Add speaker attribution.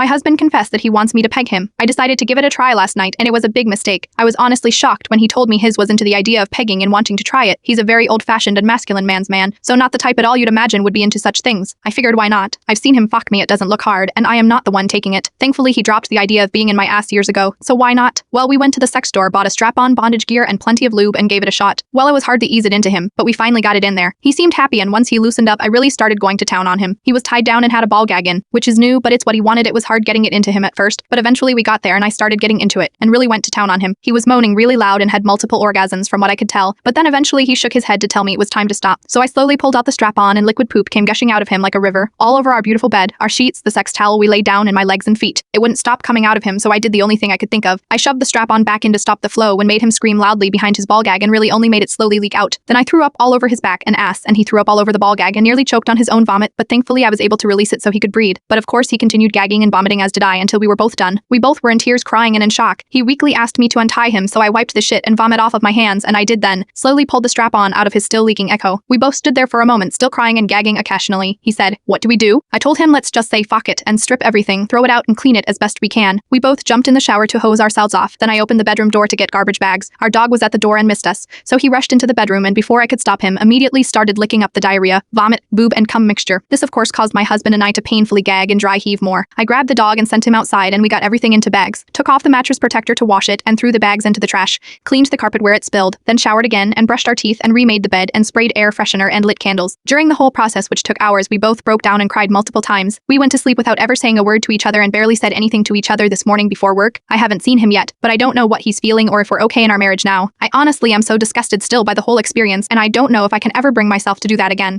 Speaker 1: My husband confessed that he wants me to peg him. I decided to give it a try last night, and it was a big mistake. I was honestly shocked when he told me his was into the idea of pegging and wanting to try it. He's a very old-fashioned and masculine man's man, so not the type at all you'd imagine would be into such things. I figured why not? I've seen him fuck me, it doesn't look hard, and I am not the one taking it. Thankfully, he dropped the idea of being in my ass years ago, so why not? Well, we went to the sex store, bought a strap-on, bondage gear, and plenty of lube and gave it a shot. Well, it was hard to ease it into him, but we finally got it in there. He seemed happy, and once he loosened up, I really started going to town on him. He was tied down and had a ball gag in, which is new, but it's what he wanted. It was hard getting it into him at first, but eventually we got there and I started getting into it and really went to town on him. He was moaning really loud and had multiple orgasms from what I could tell, but then eventually he shook his head to tell me it was time to stop. So I slowly pulled out the strap-on and liquid poop came gushing out of him like a river, all over our beautiful bed, our sheets, the sex towel we laid down, and my legs and feet. It wouldn't stop coming out of him, so I did the only thing I could think of. I shoved the strap-on back in to stop the flow and made him scream loudly behind his ball gag and really only made it slowly leak out. Then I threw up all over his back and ass, and he threw up all over the ball gag and nearly choked on his own vomit, but thankfully I was able to release it so he could breathe. But of course he continued gagging and vomiting, as did I, until we were both done. We both were in tears, crying and in shock. He weakly asked me to untie him, so I wiped the shit and vomit off of my hands, and I did then, slowly pulled the strap-on out of his still leaking echo. We both stood there for a moment, still crying and gagging occasionally. He said, "What do we do?" I told him let's just say fuck it and strip everything, throw it out and clean it as best we can. We both jumped in the shower to hose ourselves off, then I opened the bedroom door to get garbage bags. Our dog was at the door and missed us, so he rushed into the bedroom and before I could stop him, immediately started licking up the diarrhea, vomit, boob and cum mixture. This of course caused my husband and I to painfully gag and dry heave more. I grabbed the dog and sent him outside and we got everything into bags, took off the mattress protector to wash it and threw the bags into the trash, cleaned the carpet where it spilled, then showered again and brushed our teeth and remade the bed and sprayed air freshener and lit candles. During the whole process, which took hours, we both broke down and cried multiple times. We went to sleep without ever saying a word to each other and barely said anything to each other this morning before work. I haven't seen him yet, but I don't know what he's feeling or if we're okay in our marriage now. I honestly am so disgusted still by the whole experience and I don't know if I can ever bring myself to do that again.